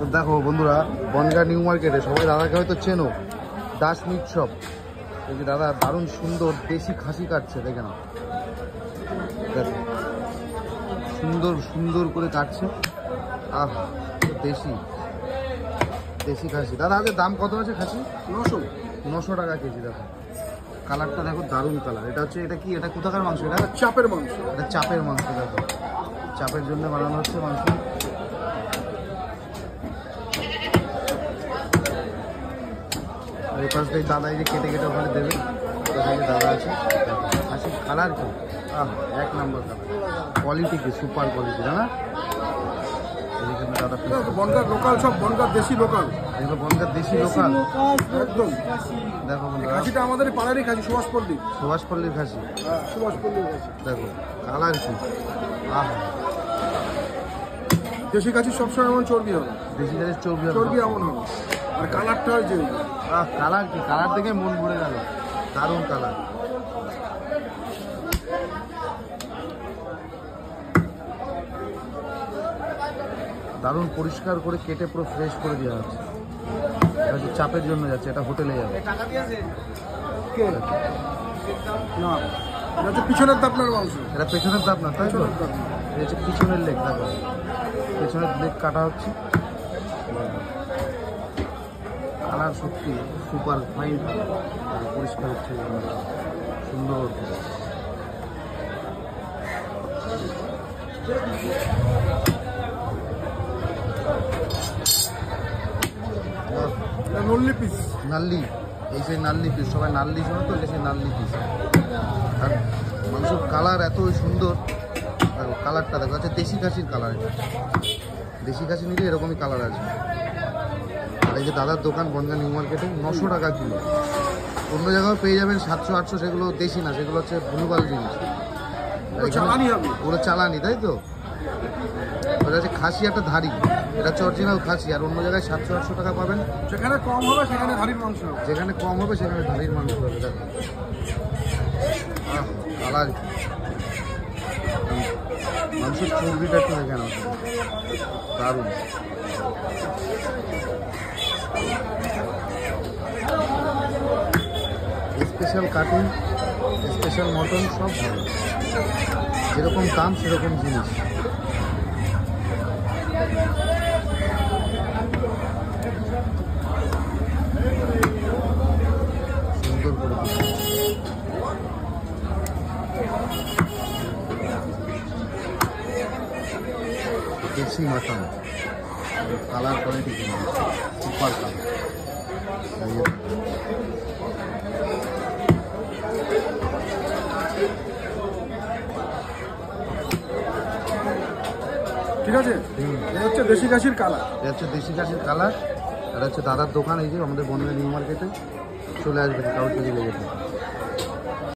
তো দেখো বন্ধুরা, বনগাঁ নিউ মার্কেটে সবাই দাদাকে হয়তো চেনো, দাস মিট শপ। এই যে দাদা দারুণ সুন্দর দেশি খাসি কাটছে, দেখে নাও, দেখো সুন্দর সুন্দর করে কাটছে। আহ, দেশি দেশি খাসি। দাদা আজকে দাম কত আছে খাসি? 900 টাকা কেজি। দেখো কালারটা দেখো, দারুণ কালার। এটা হচ্ছে, এটা কি, এটা কোথাকার মাংস? এটা চাপের মাংস। এটা চাপের মাংস। দেখো চাপের জন্য বানানো হচ্ছে মাংস। এই পাশটাই দাদা এই যে কেটে কেটে ওখানে দেবে, দাদা আছে। খাসির কালার কি, আহ, এক নম্বর কালার, কোয়ালিটি কি, সুপার কোয়ালিটি। না বনগাঁ লোকাল, সব বনগাঁ দেশি লোকাল, এগুলো বনগাঁ দেশি লোকাল একদম। দেখো খাসিটা আমাদের পাড়ারই খাসি, সুভাষপল্লীর খাসি। সুভাষপল্লীর খাসি। দেখো কালার কি, আহ, দেশি খাসি সবসময় এমন চর্বি হবে, দেশি খাসির চর্বি এমন হবে। আর কালারটা হয় যে, আহ, কালার কি, কালার দেখে মন ভরে গেল, দারুণ কালার। দারুণ পরিষ্কার করে কেটে পুরো ফ্রেশ করে দেওয়া হচ্ছে। এটা চাপের জন্য যাচ্ছে, এটা হোটেলে যাবে। না এটা হচ্ছে পিছনের দাপনার মাংস, এটা পেছনের দাপনা, তাই তো? এটা হচ্ছে পিছনের লেগ। দেখো পেছনের লেগ কাটা হচ্ছে। কালার সত্যি সুপার ফাইন, পরিষ্কার হচ্ছে সুন্দর। নল্লি পিস, নাল্লি, এই সেই নাল্লি পিস, সবাই নাল্লি শোনো তো, সেই নাল্লি পিস। আর মাংসের কালার এত সুন্দর, দেখো কালারটা দেখো, আচ্ছা দেশি খাসির কালার। এটা দেশি খাসি নিলে এরকমই কালার আছে। আর এই যে দাদার দোকান বনগাঁ নিউ মার্কেটে, 900 টাকা কিলো। অন্য জায়গায় পেয়ে যাবেন 700-800, সেগুলো দেশি না, সেগুলো হচ্ছে ভুলভাল জিনিস, ওগুলো চালানি, তাই তো? ওটা হচ্ছে খাসি একটা ধারি, এটা হচ্ছে অরিজিনাল খাসি। আর অন্য জায়গায় 700-800 টাকা পাবেন, যেখানে কম হবে সেখানে ধারির মাংস হবে, যেখানে কম হবে সেখানে ধারির মাংস হবে। দেখো কালার, মাংসের চর্বিটা একটু দেখে নাও, দারুণ। স্পেশাল কাটিং, স্পেশাল মটন, সব ভালো, যেরকম দাম সেরকম জিনিস। সুন্দর করে দেশি mutton, colour quality super colour. ঠিক আছে, এটা হচ্ছে দেশি খাসির কালার, এটা হচ্ছে দেশি খাসির কালার। এটা হচ্ছে দাদার দোকান, এই যে আমাদের বনগাঁ নিউ মার্কেটে চলে আসবে, কাউকে লেগে থাকে।